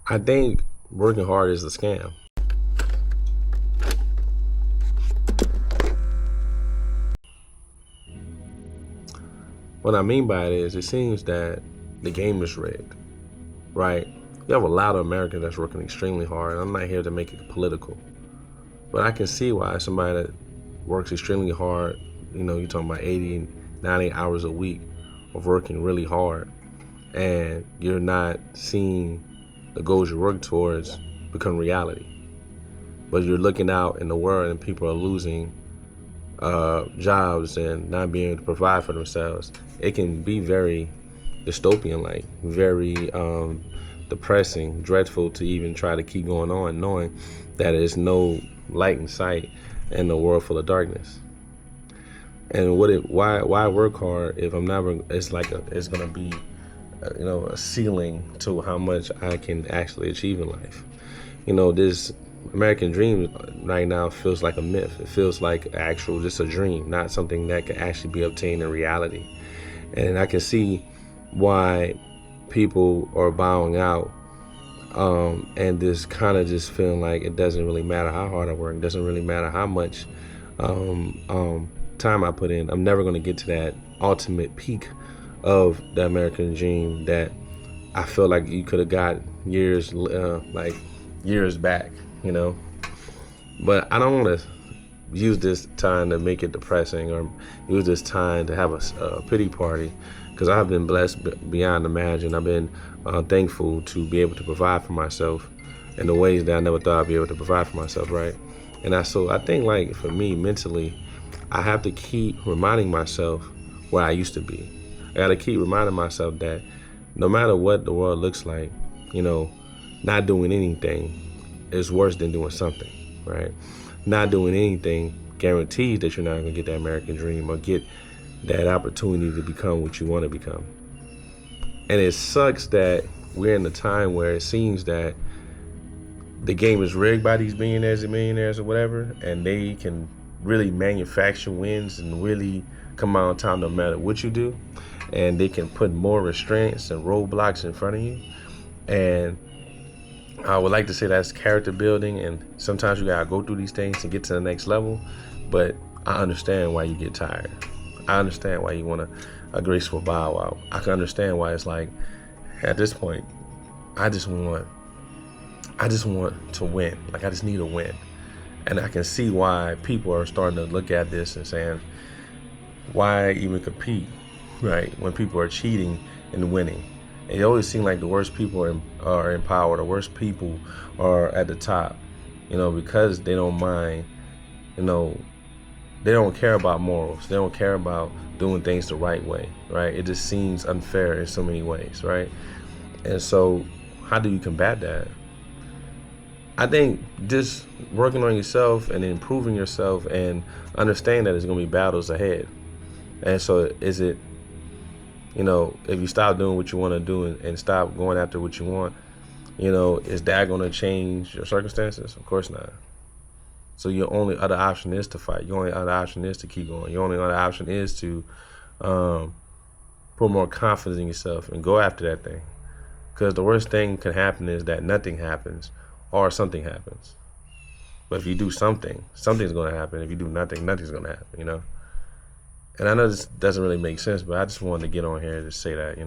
I think working hard is a scam. What I mean by it is, it seems that the game is rigged, right? You have a lot of Americans that's working extremely hard. I'm not here to make it political, but I can see why somebody that works extremely hard, you're talking about 80, 90 hours a week of working really hard, and you're not seeing the goals you work towards become reality. But you're looking out in the world and people are losing jobs and not being able to provide for themselves. It can be very dystopian, like very depressing, dreadful to even try to keep going on, knowing that there's no light in sight in the world full of darkness. And why work hard if I'm never? It's gonna be a ceiling to how much I can actually achieve in life. This American dream right now feels like a myth. It feels like just a dream, not something that can actually be obtained in reality. And I can see why people are bowing out, and this kind of just feeling like it doesn't really matter how hard I work. It doesn't really matter how much time I put in. I'm never going to get to that ultimate peak of the American dream that I feel like you could have got years back, But I don't want to use this time to make it depressing or use this time to have a pity party, because I've been blessed beyond imagine. I've been thankful to be able to provide for myself in the ways that I never thought I'd be able to provide for myself, right? And I think, like, for me mentally, I have to keep reminding myself where I used to be. I got to keep reminding myself that no matter what the world looks like, not doing anything is worse than doing something, right? Not doing anything guarantees that you're not going to get that American dream or get that opportunity to become what you want to become. And it sucks that we're in a time where it seems that the game is rigged by these billionaires and millionaires or whatever, and they can really manufacture wins and really come out on time no matter what you do. And they can put more restraints and roadblocks in front of you. And I would like to say that's character building, and sometimes you gotta go through these things to get to the next level. But I understand why you get tired. I understand why you want a graceful bow out. I can understand why it's like, at this point, I just want to win. Like, I just need a win. And I can see why people are starting to look at this and saying, why even compete, right? When people are cheating and winning. It always seems like the worst people are in power. The worst people are at the top, because they don't mind, they don't care about morals. They don't care about doing things the right way, right? It just seems unfair in so many ways, right? And so how do you combat that? I think just working on yourself and improving yourself and understanding that there's going to be battles ahead. And so is it, if you stop doing what you want to do and stop going after what you want, is that going to change your circumstances? Of course not. So your only other option is to fight. Your only other option is to keep going. Your only other option is to put more confidence in yourself and go after that thing. Because the worst thing can happen is that nothing happens or something happens. But if you do something, something's going to happen. If you do nothing, nothing's going to happen, And I know this doesn't really make sense, but I just wanted to get on here and just say that,